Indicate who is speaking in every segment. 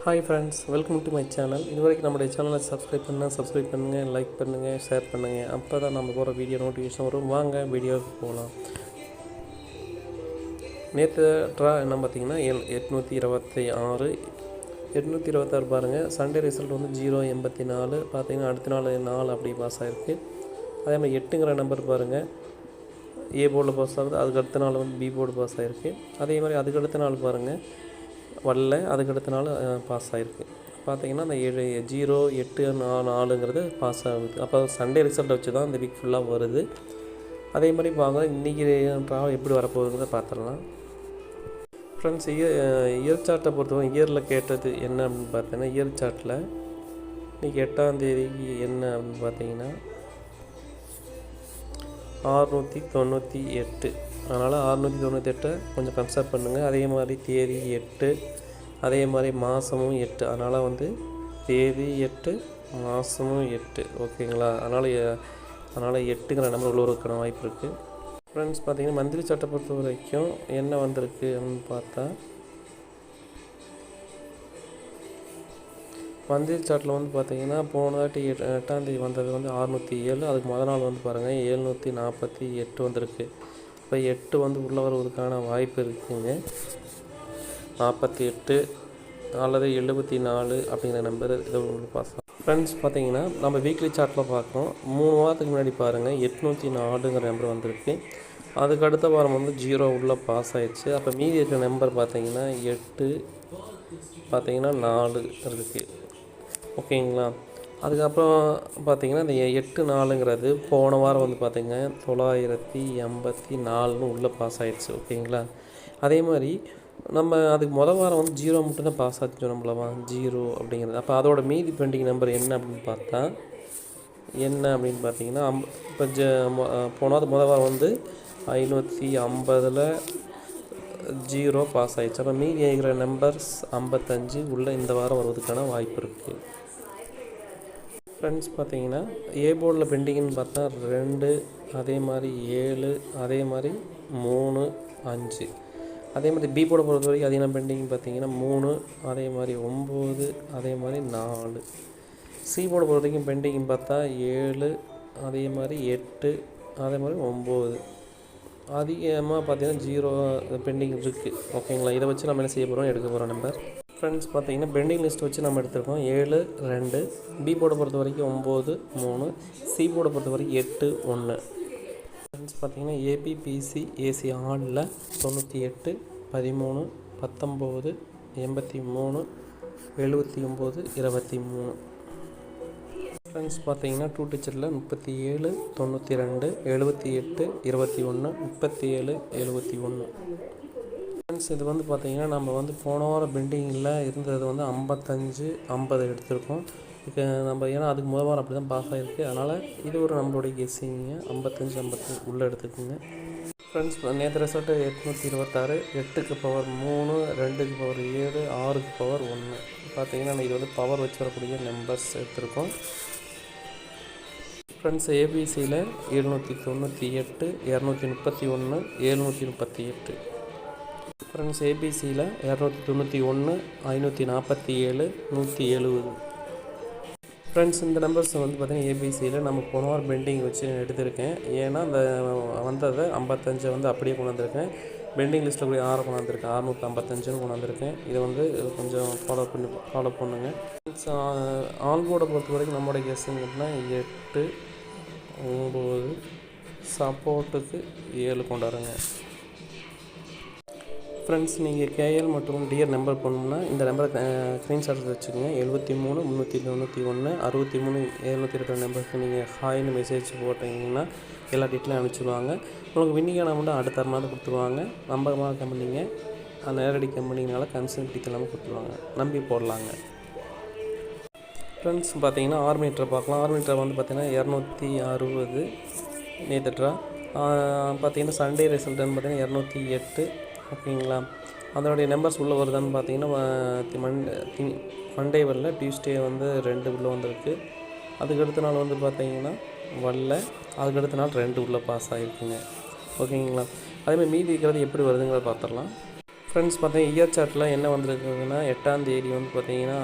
Speaker 1: Hi friends, welcome to my channel. இது வரைக்கும் நம்முடைய சேனலை சப்ஸ்கிரைப் பண்ணுங்கள், லைக் பண்ணுங்கள், ஷேர் பண்ணுங்கள். அப்போ தான் நம்ம போகிற வீடியோ நோட்டிஃபிகேஷன் வரும். வாங்க வீடியோவுக்கு போகலாம். நேற்று ட்ரா என்ன பார்த்தீங்கன்னா 826 பாருங்கள். சண்டே ரிசல்ட் வந்து 084 பார்த்தீங்கன்னா அடுத்த நாள் 4 அப்படி பாஸ் ஆகிருக்கு. அதே மாதிரி 8ங்கிற நம்பர் பாருங்கள், ஏ போர்டில் பாஸ் ஆகுது. அதுக்கு அடுத்த நாள் வந்து பி போர்டு பாஸ் ஆகிருக்கு. அதே மாதிரி அதுக்கு அடுத்த நாள் பாருங்கள் வரல, அதுக்கு அடுத்த நாள் பாஸ் ஆகிருக்கு. பார்த்தீங்கன்னா அந்த 0 8 4ங்கிறது பாஸ் ஆகுது. அப்போ சண்டே ரிசல்ட்டை வச்சு தான் இந்த வீக் ஃபுல்லாக வருது. அதே மாதிரி வாங்க இன்றைக்கி ட்ராவல் எப்படி வரப்போகுதுங்கிறத பார்த்துடலாம். ஃப்ரெண்ட்ஸ், இயர் சார்ட்டை பொறுத்தவரை இயரில் கேட்டது என்ன அப்படின்னு பார்த்தீங்கன்னா, இயர் சார்ட்டில் இன்றைக்கி 8ஆம் தேதிக்கு என்ன அப்படின்னு பார்த்தீங்கன்னா 698. அதனால் 698 கொஞ்சம் கன்சிடர் பண்ணுங்கள். அதே மாதிரி தேதி 8, அதே மாதிரி மாதமும் 8. அதனால் வந்து தேதி 8, மாதமும் 8. ஓகேங்களா? அதனால் 8ங்கிற நம்பர் உள்ளவருக்கான வாய்ப்பு இருக்குது. ஃப்ரெண்ட்ஸ், பார்த்திங்கன்னா மந்திரி சட்டை பொறுத்த வரைக்கும் என்ன வந்திருக்கு அப்படின்னு பார்த்தா, மந்திரி சாட்டில் வந்து பார்த்திங்கன்னா போன வாட்டி 8ஆம் தேதி வந்தது வந்து 607. அதுக்கு முதல் நாள் வந்து பாருங்கள் 748 வந்திருக்கு. இப்போ 8 வந்து உள்ளே வருவதற்கான வாய்ப்பு இருக்குதுங்க. 48 அல்லது 74 அப்படிங்கிற நம்பர் இது உங்களுக்கு பாஸ் ஆகும். ஃப்ரெண்ட்ஸ், பார்த்தீங்கன்னா நம்ம வீக்லி சார்ட்டில் பார்க்குறோம். 3 வாரத்துக்கு முன்னாடி பாருங்கள் 804ங்கிற நம்பர் வந்திருக்கு. அதுக்கு அடுத்த வாரம் வந்து 0 உள்ளே பாஸ் ஆகிடுச்சு. அப்போ மீதி இருக்கிற நம்பர் பார்த்தீங்கன்னா 8, பார்த்தீங்கன்னா 4 இருக்குது. ஓகேங்களா? அதுக்கப்புறம் பார்த்திங்கன்னா இந்த 84ங்கிறது போன வாரம் வந்து பார்த்திங்கன்னா 984 உள்ளே பாஸ் ஆகிடுச்சு. ஓகேங்களா? அதே மாதிரி நம்ம அதுக்கு வாரம் வந்து 0 மட்டும்தான் பாஸ் ஆச்சு நம்மளவா 0 அப்படிங்கிறது. அப்போ அதோட மீதி பெண்டிங் நம்பர் என்ன அப்படின்னு பார்த்தீங்கன்னா இப்போ போனாவது வாரம் வந்து 550ல் 0 பாஸ் ஆகிடுச்சு. அப்போ மீதி இருக்கிற நம்பர்ஸ் 55 உள்ளே இந்த வாரம் வருவதற்கான வாய்ப்பு இருக்குது. ஃப்ரெண்ட்ஸ், பார்த்தீங்கன்னா ஏ போர்டில் பெண்டிங்னு பார்த்தா 2, அதே மாதிரி 7, அதே மாதிரி 3, 5. அதே மாதிரி பி போர்டை பொறுத்த வரைக்கும் அது என்ன பெண்டிங் பார்த்தீங்கன்னா 3, அதே மாதிரி 9, அதே மாதிரி 4. சி போர்டை பொறுத்த வரைக்கும் பெண்டிங் பார்த்தா 7, அதே மாதிரி 8, அதே மாதிரி 9. அதிகமாக பார்த்தீங்கன்னா 0 பெண்டிங் இருக்குது. ஓகேங்களா? இதை வச்சு நம்ம என்ன செய்ய போகிறோம், எடுக்க போகிறோம் நம்பர். ஃப்ரெண்ட்ஸ், பார்த்தீங்கன்னா பெண்டிங் லிஸ்ட் வச்சு நம்ம எடுத்துருக்கோம் 7, 2. பி போர்டை பொறுத்த வரைக்கும் 9, 3. சி போர்டை பொறுத்த வரைக்கும் 8, 1. ஃப்ரெண்ட்ஸ், பார்த்தீங்கன்னா ஏபிபிசி ஏசி ஆடில் 98, 13, 19, 83, 79, 23. ஃப்ரெண்ட்ஸ், பார்த்தீங்கன்னா 2 டீச்சரில் 37, 92, 78, 21, 37, 71. ஃப்ரெண்ட்ஸ், இது வந்து பார்த்திங்கன்னா நம்ம வந்து போன வாரம் பெண்டிங்கில் இருந்தது வந்து 55, 50 எடுத்திருக்கோம். இப்போ நம்ம ஏன்னா அதுக்கு முதல் வாரம் அப்படி தான் பாஸ் ஆகிருக்கு. அதனால் இது ஒரு நம்மளுடைய கெஸ்ஸிங்க 55, 50 உள்ளே எடுத்துக்கோங்க. ஃப்ரெண்ட்ஸ், நேற்று ரிசல்ட்டு 826, 8க்கு பவர் 3, 2க்கு பவர் 7, 6க்கு பவர் 1. பார்த்திங்கன்னா இது வந்து பவர் வச்சு வரக்கூடிய நம்பர்ஸ் எடுத்திருக்கோம். ஃப்ரெண்ட்ஸ், ஏபிசியில் 798, 231, 738. ஃப்ரெண்ட்ஸ், ஏபிசியில் 291, 547, 170. ஃப்ரெண்ட்ஸ், இந்த நம்பர்ஸ் வந்து பார்த்திங்கன்னா ஏபிசியில் நம்ம போன வாரம் பெண்டிங் வச்சு எடுத்திருக்கேன். ஏன்னா அந்த வந்ததை 55 வந்து அப்படியே கொண்டு வந்திருக்கேன். பெண்டிங் லிஸ்ட்டில் கூடிய 6 கொண்டு வந்திருக்கேன், 655 கொண்டு வந்திருக்கேன். இதை வந்து கொஞ்சம் ஃபாலோ பண்ணுங்கள். ஃப்ரெண்ட்ஸ், ஆல் போர்டை பொறுத்த வரைக்கும் நம்மளுடைய கெஸ்ஸுங்கன்னா 8, 9, சப்போர்ட்டுக்கு 7 கொண்டு வரேங்க. ஃப்ரெண்ட்ஸ், நீங்கள் கேஎல் மற்றும் டிஆர் நம்பர் பண்ணணும்னா இந்த நம்பரை ஸ்க்ரீன்ஷாட் வச்சுக்கோங்க. 73 391 63 722 நம்பருக்கு நீங்கள் ஹாய்னு மெசேஜ் போட்டிங்கன்னா எல்லா டீட்டெயிலும் அனுப்பிச்சிடுவாங்க. உங்களுக்கு வின்னிங்கான அமௌண்ட்டு அடுத்த மாதம் கொடுத்துருவாங்க. நம்பகமான கம்பெனிங்க, நேரடி கம்பெனினால கன்சல்ட் டீட்டெயில் எல்லாமே கொடுத்துருவாங்க, நம்பி போடலாங்க. ஃப்ரெண்ட்ஸ், பார்த்தீங்கன்னா ஆர்மீட்டரை பார்க்கலாம். ஆர்மீட்டரை வந்து பார்த்திங்கன்னா 260 நேற்று ட்ரா. பார்த்திங்கன்னா சண்டே ரிசல்ட்டுன்னு பார்த்திங்கன்னா 208. ஓகேங்களா? அதனுடைய நம்பர்ஸ் உள்ளே வருதான்னு பார்த்தீங்கன்னா மண்டே வரல, டியூஸ்டே வந்து 2 உள்ளே வந்திருக்கு. அதுக்கடுத்த நாள் வந்து பார்த்திங்கன்னா வரல, அதுக்கடுத்த நாள் 2 உள்ளே பாஸ் ஆகிருக்குங்க. ஓகேங்களா? அதேமாதிரி மீதி இருக்கிறது எப்படி வருதுங்கிறத பார்த்துடலாம். ஃப்ரெண்ட்ஸ் பார்த்தீங்கன்னா இயர் சார்ட்டில் என்ன வந்திருக்குதுன்னா 8ஆம் தேதி வந்து பார்த்தீங்கன்னா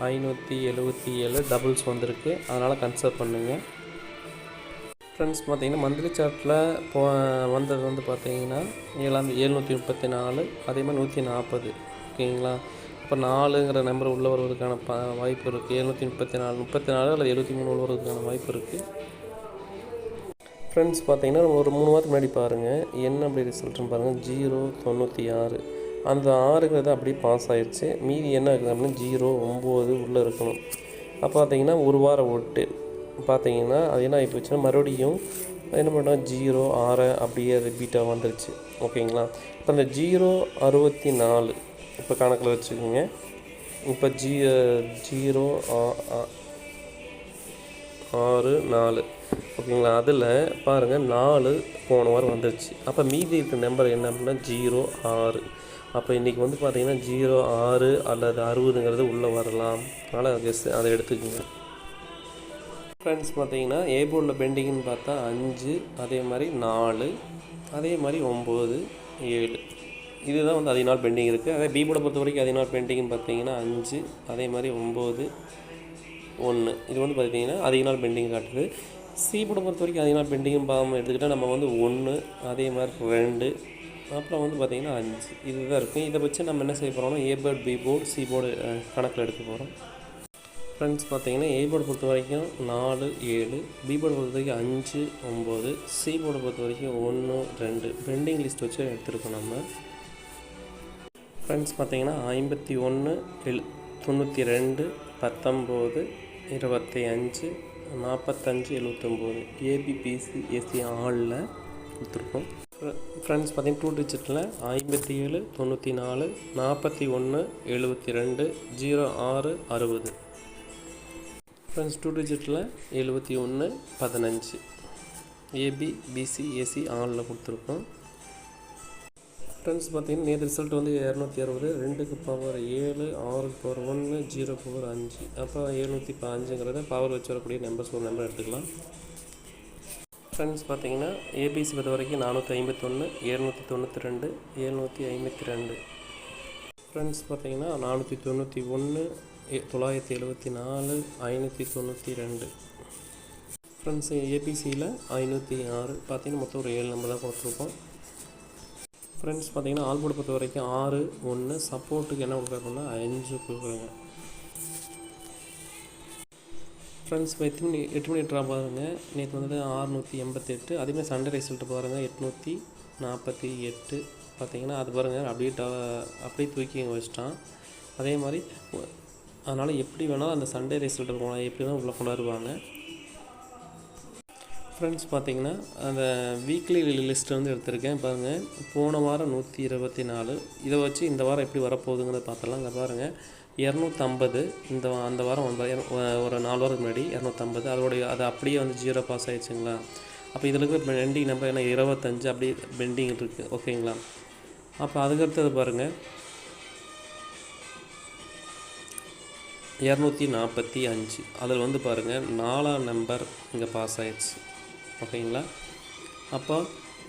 Speaker 1: 577 டபுள்ஸ் வந்திருக்கு, அதனால் கன்சிடர் பண்ணுங்கள். ஃப்ரெண்ட்ஸ் பார்த்தீங்கன்னா மந்த்லி சார்ட்டில் வந்தது வந்து பார்த்தீங்கன்னா 734, அதே மாதிரி 140. ஓகேங்களா? இப்போ 4ங்கிற நம்பர் உள்ளே வருவதற்கான வாய்ப்பு இருக்குது. 734 34 அல்லது 73 உள்ள வருவதற்கான வாய்ப்பு இருக்குது. ஃப்ரெண்ட்ஸ் பார்த்தீங்கன்னா ஒரு 3 வாரத்துக்கு முன்னாடி பாருங்கள் என்ன அப்படி ரிசல்ட்னு பாருங்கள். 096 அந்த 6ங்கிறது அப்படியே பாஸ் ஆகிடுச்சு. மீதி என்ன இருக்குது அப்படின்னா 0 9 உள்ளே இருக்கணும். அப்போ பார்த்தீங்கன்னா ஒரு வாரம் விட்டு பார்த்தீங்கன்னா அது என்ன ஆகி போச்சுன்னா மறுபடியும் என்ன பண்ணால் 0 6 அப்படியே ரிப்பீட்டாக வந்துருச்சு. ஓகேங்களா? இப்போ அந்த 064 இப்போ கணக்கில் வச்சுக்கோங்க. இப்போ 0 6 4 ஓகேங்களா? அதில் பாருங்கள் 4 போன வாரம் வந்துருச்சு. அப்போ மீதி இருக்கிற நம்பர் என்ன அப்படின்னா 0 6. அப்போ இன்றைக்கி வந்து பார்த்திங்கன்னா 0 6 அல்லது 60ங்கிறது உள்ளே வரலாம். அதனால் அதை எடுத்துக்கோங்க. ஃப்ரெண்ட்ஸ் பார்த்தீங்கன்னா ஏ போர்டில் பெண்டிங்னு பார்த்தா 5, அதே மாதிரி 4, அதே மாதிரி 9 7 இதுதான் வந்து அதிக நாள் பெண்டிங் இருக்குது. அதே பி போர்டை பொறுத்த வரைக்கும் அதிக நாள் பெண்டிங்னு பார்த்தீங்கன்னா 5, அதே மாதிரி 9 1 இது வந்து பார்த்திங்கன்னா அதிக நாள் பெண்டிங் காட்டுது. சி போர்டை பொறுத்த வரைக்கும் அதிக நாள் பெண்டிங் எடுத்துக்கிட்டால் நம்ம வந்து 1, அதே மாதிரி 2, அப்புறம் வந்து பார்த்திங்கன்னா 5 இதுதான் இருக்குது. இதை வச்சு நம்ம என்ன செய்ய போகிறோம்னா A board B board C board கணக்கில் எடுக்க போகிறோம். ஃப்ரெண்ட்ஸ் பார்த்தீங்கன்னா ஏ போர்டு பொறுத்த வரைக்கும் 4 7, பி போர்டு பொறுத்த வரைக்கும் 5 9, சி போர்டை பொறுத்த வரைக்கும் 1 2 பெண்டிங் லிஸ்ட் வச்சு எடுத்துருக்கோம் நம்ம. ஃப்ரெண்ட்ஸ் பார்த்தீங்கன்னா 51 92 19 25 45 79 ஏபிபிசி ஏசி ஆளில் கொடுத்துருக்கோம். ஃப்ரெண்ட்ஸ் பார்த்தீங்கன்னா 2 டிஜிட்டில் 57 94 41 72 06 60. ஃப்ரெண்ட்ஸ் 2 டிஜிட்டில் 71 15 ஏபி பிசி ஏசி ஆனில் கொடுத்துருக்கோம். ஃப்ரெண்ட்ஸ் பார்த்தீங்கன்னா நேற்று ரிசல்ட் வந்து 260, 2க்கு பவர் 7, 6க்கு பவர் 1, 0க்கு பவர் 5. அப்போ 715ங்கிறத பவர் வச்சு வரக்கூடிய நம்பர்ஸ் ஒரு நம்பர் எடுத்துக்கலாம். ஃப்ரெண்ட்ஸ் பார்த்தீங்கன்னா ஏபிசி பொறுத்த வரைக்கும் 451, 292, 752. ஃப்ரெண்ட்ஸ் பார்த்தீங்கன்னா 491, 974, 592. ஃப்ரெண்ட்ஸ் ஏபிசியில் 506 பார்த்தீங்கன்னா மொத்தம் ஒரு 7 நம்பர் தான் கொடுத்துருக்கோம். ஃப்ரெண்ட்ஸ் பார்த்தீங்கன்னா ஆல் போர்டு பொறுத்த வரைக்கும் 6 1 சப்போர்ட்டுக்கு என்ன கொடுக்குறோம்னா 5 கொடுக்குறோங்க. ஃப்ரெண்ட்ஸ் இப்போ 8 மணி ட்ரா பாருங்கள். நேற்று வந்து 688, அதேமாதிரி சண்டே ரிசல்ட்டு பாருங்கள் 848. பார்த்தீங்கன்னா அது பாருங்கள் அப்படியே தூக்கி வச்சிட்டான். அதே மாதிரி அதனால் எப்படி வேணாலும் அந்த சண்டே ரிசல்ட்டு போகலாம், எப்படி வேணால் உள்ளே கொண்டாடுவாங்க. ஃப்ரெண்ட்ஸ் பார்த்தீங்கன்னா அந்த வீக்லி லிஸ்ட்டு வந்து எடுத்திருக்கேன் பாருங்கள். போன வாரம் 124, இதை வச்சு இந்த வாரம் எப்படி வரப்போகுதுங்கிறத பார்த்துலாம். இங்கே பாருங்கள் 250 அந்த வாரம் ஒரு 4 வாரத்துக்கு முன்னாடி 250 அது அப்படியே வந்து 0 பாஸ் ஆகிடுச்சுங்களா. அப்போ இதில் இருக்கிற பெண்டிங் நம்பர் என்ன 25 அப்படியே பெண்டிங் இருக்குது. ஓகேங்களா? அப்போ அதுக்கடுத்தது பாருங்கள் 245 அதில் வந்து பாருங்கள் 4ஆம் நம்பர் இங்கே பாஸ் ஆகிடுச்சு. ஓகேங்களா? அப்போ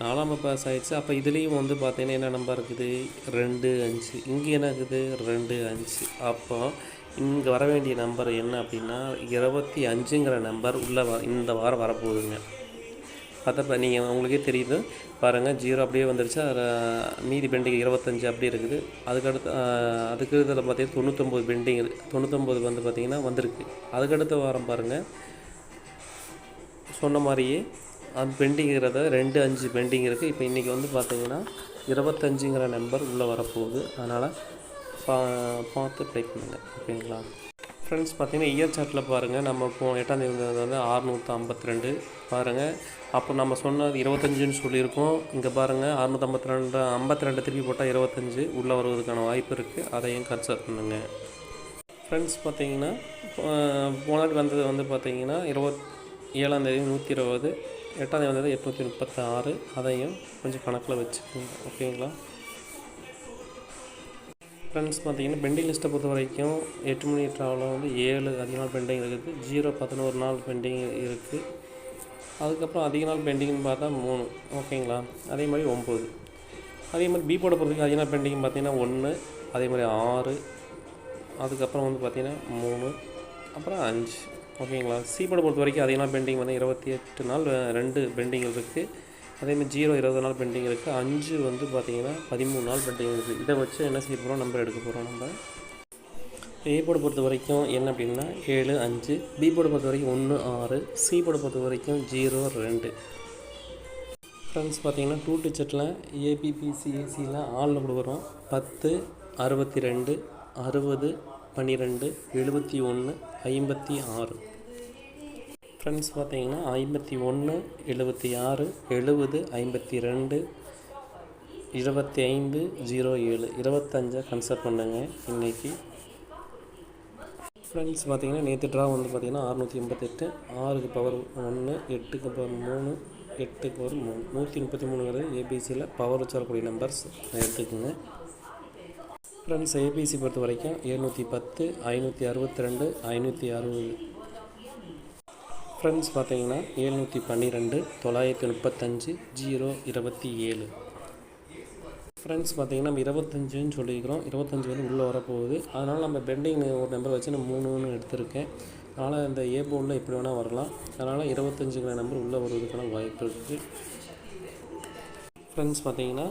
Speaker 1: 4ஆம் நம்பர் பாஸ் ஆகிடுச்சு. அப்போ இதுலேயும் வந்து பார்த்திங்கன்னா என்ன நம்பர் இருக்குது 2 5, இங்கே என்ன இருக்குது 2 5. அப்போ இங்கே வர வேண்டிய நம்பர் என்ன அப்படின்னா 25ங்கிற நம்பர் உள்ளே இந்த வாரம் வரப்போகுதுங்க. பார்த்தப்ப நீங்கள் உங்களுக்கே தெரியுது பாருங்கள் 0 அப்படியே வந்துருச்சு. அதில் மீதி பெண்டிங் 25 அப்படியே இருக்குது. அதுக்கு இதில் பார்த்தீங்கன்னா 99 பெண்டிங் 99 வந்து பார்த்திங்கன்னா வந்திருக்கு. அதுக்கடுத்த வாரம் பாருங்கள் சொன்ன மாதிரியே அது பெண்டிங்கிறத 2 5 பெண்டிங் இருக்குது. இப்போ இன்றைக்கி வந்து பார்த்திங்கன்னா 25ங்கிற நம்பர் உள்ளே வரப்போகுது. அதனால் பார்த்து ப்ளே பண்ணுங்கள். ஓகேங்களா? ஃப்ரெண்ட்ஸ் பார்த்தீங்கன்னா இயர் சார்ட்டில் பாருங்கள் நம்ம இப்போ 8ஆம் தேதி வந்து 652 பாருங்கள். அப்போ நம்ம சொன்னது 25ன்னு சொல்லியிருக்கோம். இங்கே பாருங்கள் 652 திருப்பி போட்டால் 25 உள்ளே வருவதற்கான வாய்ப்பு இருக்குது. அதையும் கன்சிடர் பண்ணுங்கள். ஃப்ரெண்ட்ஸ் பார்த்தீங்கன்னா போனாடி வந்தது வந்து பார்த்திங்கன்னா 27ஆம் தேதி 120, 8ஆம் தேதி வந்தது 836. அதையும் கொஞ்சம் கணக்கில் வச்சுக்கோங்க. ஓகேங்களா? ஃப்ரெண்ட்ஸ் பார்த்தீங்கன்னா பெண்டிங் லிஸ்ட்டை பொறுத்த வரைக்கும் 8 மணி ட்ராவலில் வந்து 7 அதிக நாள் பெண்டிங் இருக்குது. 0 11 நாள் பெண்டிங் இருக்குது. அதுக்கப்புறம் அதிக நாள் பெண்டிங்னு பார்த்தா 3. ஓகேங்களா? அதே மாதிரி 9. அதே மாதிரி பி போர்டை பொறுத்த வரைக்கும் அது என்ன பெண்டிங் பார்த்தீங்கன்னா 1, அதே மாதிரி 6, அதுக்கப்புறம் வந்து பார்த்திங்கன்னா 3, அப்புறம் 5. ஓகேங்களா. சி போர்டை பொறுத்த வரைக்கும் அது என்ன பெண்டிங் வந்து 28 நாள் 2 பெண்டிங் இருக்குது. அதேமாதிரி 0 20 நாள் பெண்டிங் இருக்குது. 5 வந்து பார்த்திங்கன்னா 13 நாள் பெண்டிங் இருக்குது. இதை வச்சு என்ன செய்ய போகிறோம், நம்பர் எடுக்க போகிறோம். நம்ம ஏ போர்டை பொறுத்த வரைக்கும் என்ன அப்படின்னா 7 5, பி போர்டை பொறுத்த வரைக்கும் 1 6, சி போர்டை பொறுத்த வரைக்கும் 0 2. ஃப்ரெண்ட்ஸ் பார்த்தீங்கன்னா 2 டிஜிட்டில் ஏபிபிசிஏசியில் ஆளில் கொடுக்குறோம். 10 62 60 12 71 56. ஃப்ரெண்ட்ஸ் பார்த்தீங்கன்னா 51 76 70 52 25 07 25 கன்சல்ட் பண்ணுங்க இன்றைக்கி. ஃப்ரெண்ட்ஸ் பார்த்தீங்கன்னா நேற்று ட்ரா வந்து பார்த்திங்கன்னா 688, 6க்கு பவர் 1, 8க்கு பவர் 3, 8க்கு பவர் 3, 133ங்கிறது ஏபிசியில் பவர் வச்சு வரக்கூடிய நம்பர்ஸ் எடுத்துக்கோங்க. ஃப்ரெண்ட்ஸ் ஏபிசி பொறுத்த வரைக்கும் 710 562 560. ஃப்ரெண்ட்ஸ் பார்த்தீங்கன்னா 712 935 027. ஃப்ரெண்ட்ஸ் பார்த்தீங்கன்னா நம்ம 25ன்னு சொல்லிக்கிறோம். 25 வந்து உள்ளே வரப்போகுது. அதனால் நம்ம பெண்டிங் ஒரு நம்பர் வச்சு நான் 3ன்னு எடுத்திருக்கேன். அதனால் இந்த ஏ போர்டில் எப்படி வேணால் வரலாம். அதனால் 25ங்கிற நம்பர் உள்ளே வருவதற்கான வாய்ப்பு இருக்குது. ஃப்ரெண்ட்ஸ் பார்த்தீங்கன்னா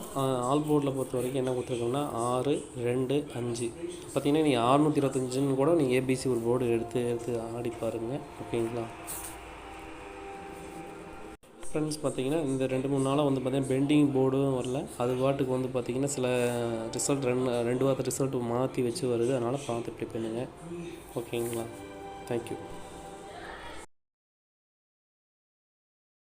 Speaker 1: ஆல் போர்டில் பொறுத்த வரைக்கும் என்ன கொடுத்துருக்கோம்னா 6 2 5. பார்த்தீங்கன்னா நீங்கள் 625ன்னு கூட நீங்கள் ஏபிசி ஒரு போர்டு எடுத்து ஆடி பாருங்கள். ஓகேங்களா. ஃப்ரெண்ட்ஸ் பார்த்தீங்கன்னா இந்த 2-3 நாளாக வந்து பார்த்திங்கன்னா பெண்டிங் போர்டும் வரல. அது பாட்டுக்கு வந்து பார்த்திங்கன்னா சில ரிசல்ட் 2 வாரத்து ரிசல்ட் மாற்றி வச்சு வருது. அதனால் பார்த்து ப்ளே பண்ணுங்கள். ஓகேங்களா. தேங்க்யூ.